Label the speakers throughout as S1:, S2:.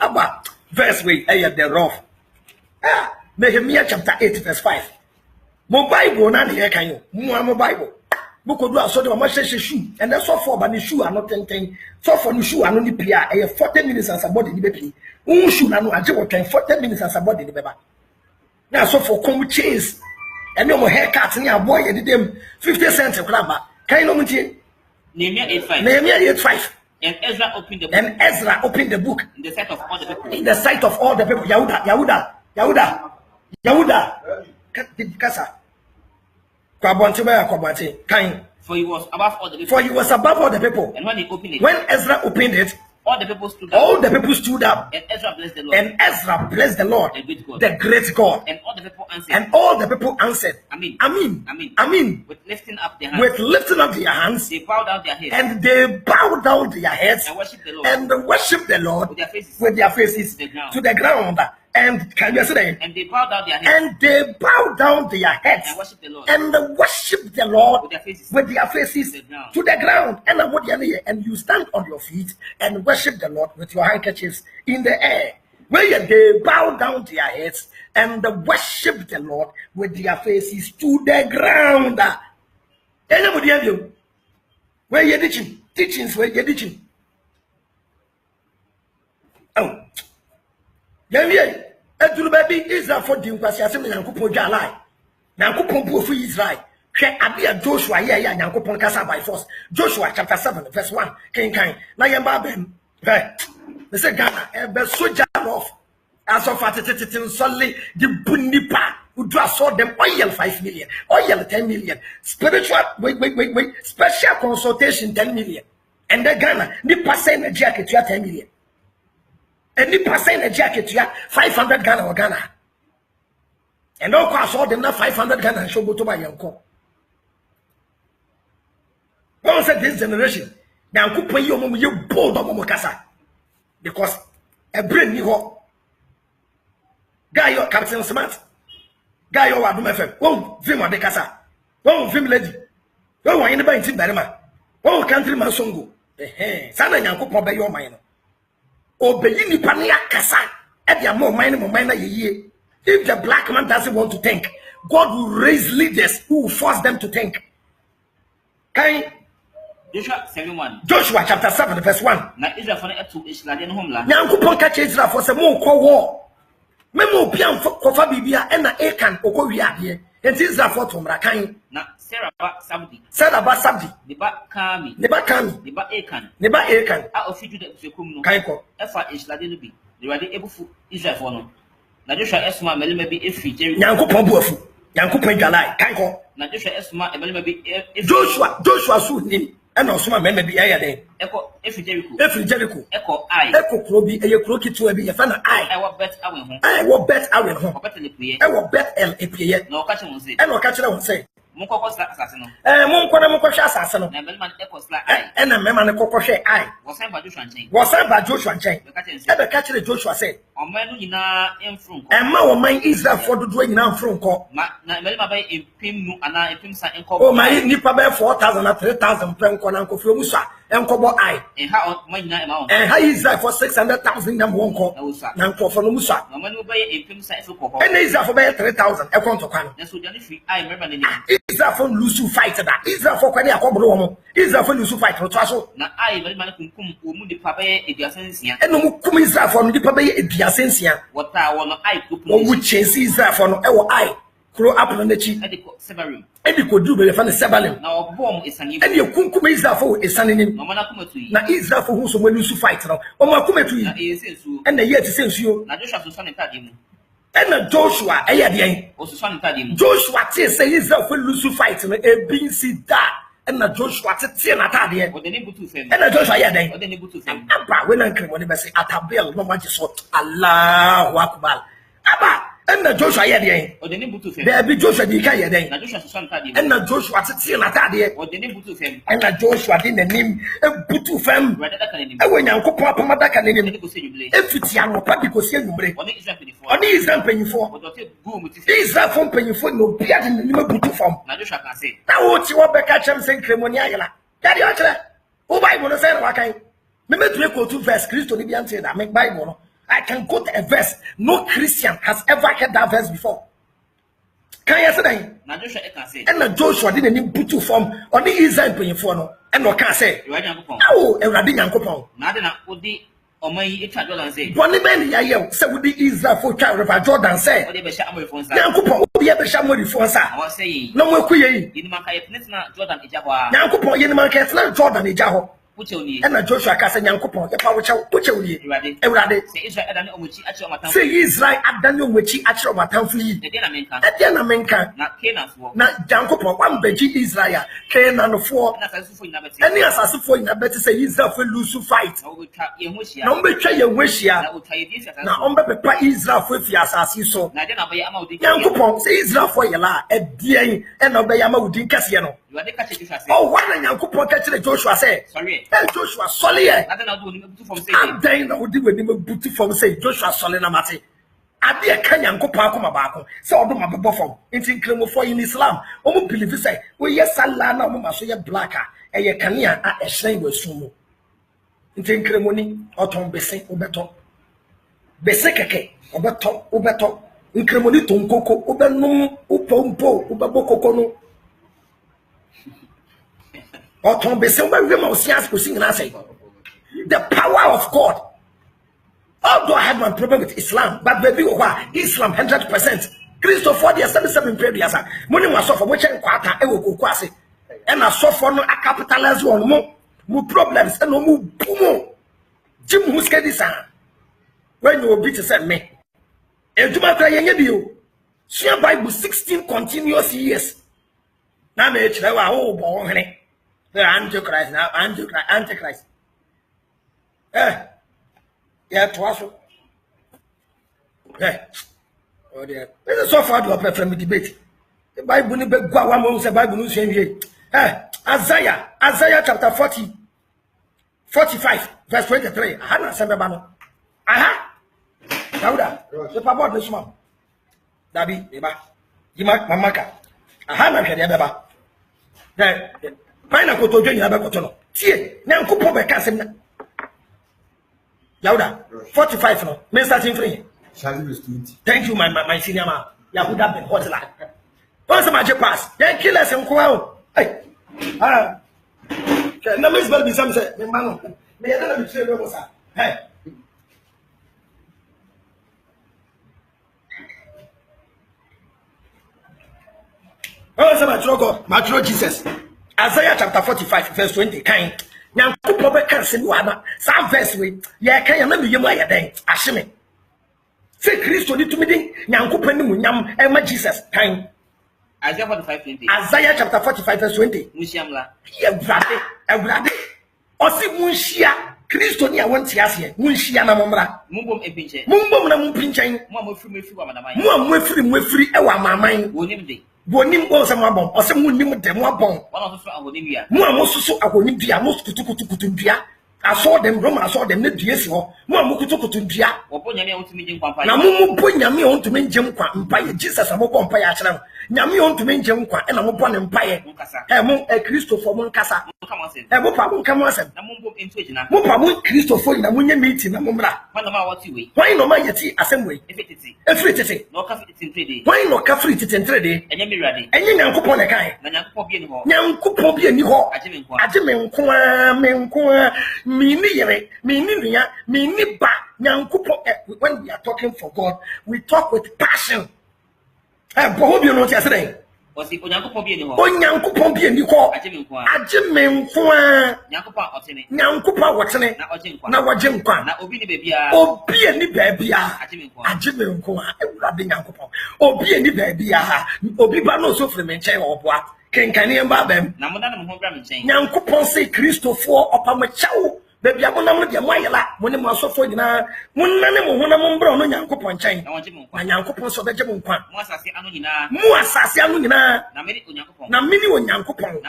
S1: Abba, verse way, the rough. Nehemiah chapter 8, verse 5. Mo Bible, na here can you? Mo Bible. Book of do so the mama shoe, and that's all for but the shoe are not 10. So for the shoe are only player, 40 minutes as a body in the baby. Shoe na no, I just 40 minutes as a body in the baby. Now, so for come chase, and no more haircuts near boy, and them 50 cents a crab. Can you know me?
S2: Nehemiah 8:5.
S1: Nehemiah 8:5.
S2: And Ezra opened the book.
S1: And Ezra opened the book
S2: In the sight of all the people.
S1: In the sight of all the people. Yahuda. Kasa.
S2: For he was above all the people.
S1: For he was above all the people.
S2: And when he opened it,
S1: when Ezra opened it,
S2: all the people stood up.
S1: All the people stood up.
S2: And Ezra blessed the Lord.
S1: And Ezra blessed the Lord. The great God.
S2: And all the people answered.
S1: And all the people answered.
S2: Amen.
S1: Amen.
S2: Amen.
S1: Amen.
S2: With lifting up their hands.
S1: With lifting up their hands.
S2: They bowed down their heads.
S1: And they bowed down their heads.
S2: And worshiped the Lord.
S1: And worshiped the Lord.
S2: With their faces.
S1: To the ground. And can you say?
S2: And they bowed down their heads.
S1: And they bowed down their heads.
S2: And worshiped the Lord.
S1: And worshiped the Lord
S2: with their faces
S1: to the ground. And you stand on your feet and worship the Lord with your handkerchiefs in the air. Where they bow down their heads and worship the Lord with their faces to the ground. Anybody have you? Where you teaching? Teachings where you teaching? Oh. Yeah. Eduru baby Israel for the nkwasi asem Nyankopon dwa lai. Nyankopon bu ofu Israel. Hwe ade Joshua ye ya Nyankopon kasa by force. Joshua chapter 7 verse 1. Kan na yamba bem. They say Ghana be soldier of as of atititin solely the bunipa who do saw them oil 5 million, oil 10 million, spiritual wait, special consultation 10 million. And the Ghana nipa say na jacket 10 million. And the percent a jacket, 500 Ghana or Ghana. And all cost all them now 500 Ghana and show go to my uncle. One said this generation, now could pay you bold on Momokasa. Because a brain new guy your Captain Smart, guy your Wadum FM, one film on the Casa, one film lady, one anybody in Timberma, one countryman songo. Sana Yanko Pomba your mind. Obey ni pania kasa at your more minor ye. If the black man doesn't want to think, God will raise leaders who will force them to think. Can
S2: Joshua 7:1.
S1: Joshua chapter 7 verse 1.
S2: Na Israel for to Israel den homeland.
S1: Nyankopon ka Israel for say mo ko war. Memo pian ko fa bibia e na Akan okọ wi ade. Enti Israel for to mra kan.
S2: Na Sarah Sabdi.
S1: Ne ba
S2: Akan. A ofidu de sekum no.
S1: Kan ko.
S2: Efa Israel den no bi. De wade ebufu Israel for no. Na Joshua esuma melema bi efi Jericho.
S1: Nyankopon bu afu. Nyankopon dwalai kan ko.
S2: Na Joshua esuma melema bi
S1: Joshua su ni. And also my men be air day.
S2: Echo if Jericho.
S1: Echo I. Echo Krobi, a crooked to be a fan. I will bet I will home. I will bet L. A.
S2: No catching will say.
S1: And no catcher will say.
S2: Munkoko Sassano.
S1: Munkoko Sassano.
S2: Echo slack.
S1: And a man and Coco Shay. I
S2: was sent by Joshua Chain.
S1: Was sent by Joshua Chain. Ever catcher Joshua said.
S2: On Manuna in front.
S1: And my mind is that for the doing now from call.
S2: Melma bay in Pim and I Pim San and
S1: Oh, my nipper 4,000 or 3,000 franc on Uncle Fumusa and Cobo I.
S2: And how much amount?
S1: And how is that for 600,000 and one call? Nanko for Musa.
S2: No man will buy a Pim San for
S1: and is that for 3,000 a conto.
S2: That's what I remember the name.
S1: Israel for Lusu fight that. Israel for Kanya Cobro. Israel for Lusu fight for Trasso.
S2: Now I very much come the Papa Ediasensia.
S1: And no come Israel from the Papa Ediasensia.
S2: What I want I could
S1: which is Israel for no I grow up on the cheek. And you could do the fan Sabalim.
S2: Now bomb is an
S1: and you couldn't come Israel for a son in him.
S2: No man come to you.
S1: Now Israel for whom someone Lusu fight now. Oh, my come to you. And the year to sense you.
S2: Now Joshua to son and
S1: and Joshua, Joshua say Israel for Lusu fight and a being see that. And Joshua to see an attack.
S2: What the neighbor to fame.
S1: And Joshua, yeah,
S2: what the neighbor to fame.
S1: Abba, when I came when they say Atabel, no one just saw Allah Akbar. Abba, and Joshua, yeah,
S2: what the neighbor to fame.
S1: There be Joshua, the Kaya day.
S2: And Joshua to son
S1: and Joshua to see an attack.
S2: What the neighbor to fame.
S1: And Joshua didn't name a butu fam. And when you go up Mother can name if it's young or public was saying,
S2: what
S1: is that paying for? Israel from paying for no beard in the butu farm.
S2: Now Joshua can say.
S1: Now what you want back at Cham Saint Cremoniala? Daddy, who buy one of them? Me to quote two verse Christo ni say that make Bible no. I can quote a verse. No Christian has ever heard that verse before. Can you say that?
S2: Na Joshua e kan say.
S1: And Joshua didn't put to form on the Israel panyimfo no. And no can say. Oh, Ewurade Nyankopɔn.
S2: Na de na odi oman yi etwa Jordan say.
S1: Boni ben ya ye say we the Israel for twa river Jordan say.
S2: Odi be sha amorifo nsa.
S1: Nyankopɔn obi e be sha amorifo nsa.
S2: I was saying.
S1: Na mo akuye yi.
S2: Ini man kai pnet na Jordan eja ho a.
S1: Nyankopɔn ye ni man ka na Jordan eja ho.
S2: Puche oni.
S1: And Joshua ka say Nyankopɔn ye pa wo chew puche oni. Ewurade.
S2: Say Israel edane omuchi achi omatan.
S1: Say Israel adane omuchi achi omatanfo yi.
S2: E
S1: dey na menka.
S2: Na Canaan fo.
S1: Na Nyankopɔn wan beji Israel. Canaan fo.
S2: Na asasufo nyina beti.
S1: Any asasufo nyina beti say Israel for lose fight.
S2: Na obetwa ye ho hia.
S1: Na ombetwa ye ho hia.
S2: Na otwa ye di asase.
S1: Na ombepepa Israel for fi asase so.
S2: Na de na be ama odi.
S1: Nyankopɔn say Israel for ye la edien e na be ya ma odi nkase no.
S2: You are the catch Joshua say.
S1: Oh, why na Nyankopɔn ka kire Joshua say?
S2: Sorry.
S1: Joshua sole ye.
S2: Na de na do ni butu from say.
S1: Adan na odi weni butu from say Joshua sole na mate. Ade e ka Nyankopɔn akoma baako. Say odo ma bebo from. Nti nkremofo in Islam, omo believe say we ye sala na omo maso ye black a ye kanea a ehyen wasu mu. Nti nkremoni oton bese obeto. Bese keke obeto. Nkremoni ton koko obenum upompo ubabokoko no. The power of God. Although I had my problem with Islam, but baby, Islam 100%. Christopher, the 77 previous. Money was off for which quarter, I will go quasi. And I saw for no a capitalize one more problems and no more boom. Jim Muska this when you will be to send me. And to my crying you. Share Bible 16 continuous years. Now, me, oh, boy. The Antichrist now, Antichrist. Yeah, twice. Oh dear. This is so far to open from the debate. The Bible ni be gwa wa mo se Bible no hwie. Isaiah chapter 45 verse 23. Aha na sembe ba no. Aha. Dauda. The papa de suma. Dabi, eba. Yima mamaka. Aha na hwe de be ba. Paina koto dwen ya be koto no tie Nyankopon be ka sem na Yauda 45 no me starting free
S3: verse 20.
S1: Thank you my senior man Yahuda ben hotla once my pass then kill us nko o hey na me bel bi sam say me ma no me ya na bi tire me mo sa hey my true Jesus Isaiah chapter 45 verse 20 kind Nyankopɔn be kan se wana sa verse we ye kan ya na me yemu ayeden ahye me se Kristo ni tumi din Nyankopɔn ni munyam e ma Jesus kind
S2: Isaiah 45:20
S1: Isaiah chapter 45 verse 20
S2: Mushiamla
S1: Ewurade osi munhia Kristo ni a wonte ase munhia na momra
S2: mumbom epinche
S1: mumbom na mumpinchen
S2: mo amofiri wa madaman
S1: mo amofiri e wa maman
S2: wonim de
S1: wonim go se mo abon o se munnim de mo abon
S2: wala so ahonim ya
S1: mo amosusu ahonim dia mo kutukutu dia aso dem Roma aso dem ne dua si ho mo amokutukutu dia
S2: obo nyame a wontumi ngem kwampa
S1: na mo bo nyame a wontumi ngem kwa mpaye Jesus amobɔ mpaye a kyerɛ nyame a wontumi ngem kwa na mo bɔ ne mpaye mo Christopher mo nkasa mo pa mo nkamo asem
S2: na mumbom ento ejina
S1: mo pa mo Christopher na mo nya meeting na mo mra
S2: wala ma wati we
S1: why no ma yeti asem we efiri tete
S2: no ka fit trade
S1: why no ka free tete trade
S2: enye mi rade
S1: enye Nyankopɔn ne kan
S2: na Nyankopɔn bi ni ho
S1: Nyankopɔn bi ni ho
S2: aje me
S1: nko mini yere mini nua mini ba Nyankopɔn when we are talking for God we talk with passion boho bi no ti asere
S2: osi Nyankopɔn bi ni ho
S1: Nyankopɔn bi ni ho aje me nko Nyankopɔn wotene na waje nkwa
S2: na obi ni bebia
S1: aje me nko Ewurade Nyankopɔn obi ni bebia obi ba no so firi me nkyɛn oboa kenkane mba bam
S2: na mo na mo ho bra me nkyɛn
S1: Nyankopɔn se Kristofo opamakyɛw baby abonam no de moayela mo ne mo asofo nyina mo nane mo honam mbra no Nyankopɔn nkyɛn na Nyankopɔn so beje mo nkwa
S2: mo asase anu nyina
S1: na mini Onyankopɔn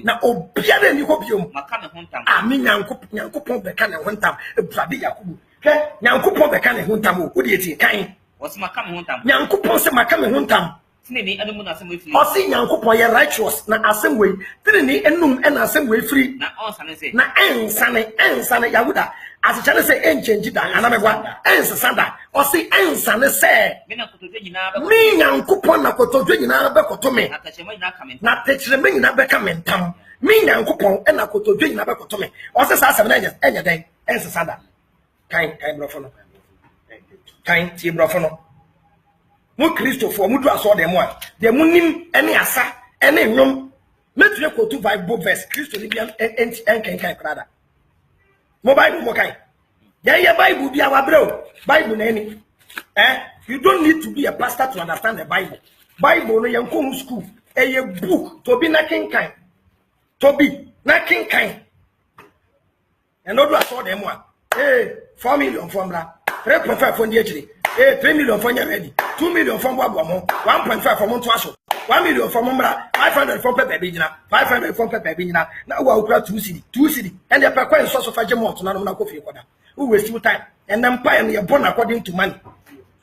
S1: na obiara ni ho biom
S2: maka me hontam
S1: ami Nyankopɔn beka ne hontam Ewurade Yakob hwɛ Nyankopɔn beka ne hontam o de eti kan
S2: o se maka me hontam
S1: Nyankopɔn se maka me hontam
S2: Tinini anu na asem we free.
S1: Osi Nyankopon ye righteous na asem we. Tinini enum na asem we free.
S2: Na onsane say.
S1: Na ensane Yahuda. As chane say enchange da anamegwa. Ensanda. Osi ensane say.
S2: Me na kotodwe nyina be.
S1: Me Nyankopon na kotodwe nyina be kotome.
S2: Na tachema nyina kamen.
S1: Na techreme nyina be kamentam. Me Nyankopon na kotodwe nyina be kotome. Osi sa asem na enya den. Ensanda. Kan brofo no. Kan ti brofo no. Mo Christopher mo do aso dem a de mo nim ene asa ene nwom metule kotu Bible verse Christo ni bia enkenkan krada mo Bible mo kai ye Bible bia wa bro Bible na ni you don't need to be a pastor to understand the Bible no yanko school a book to be na kenkan and no do aso dem a 4 million from la 3.5 from the actually 3 million from ready 2 million from Wabomo, 1.5 from Montuaso, 1 million from Mombra, 500 from Pepebina, 500 from Pepebina. Now we are 2 city, and the Paquan source of Fajamont, Nana Coffee, who waste you time, and then pay and you're born according to money.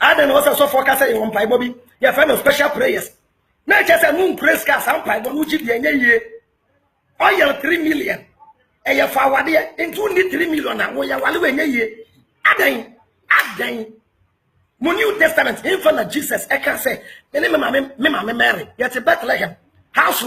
S1: I don't know so focus on one pie, Bobby. You find special prayers. Not just a moon praise cast, some pie, but which is the year. All your 3 million, and your forward there, and 2 3 million, and we are one year. Again. Mo New Testament, infant of Jesus, I can say, me Mary, yet a Bethlehem, house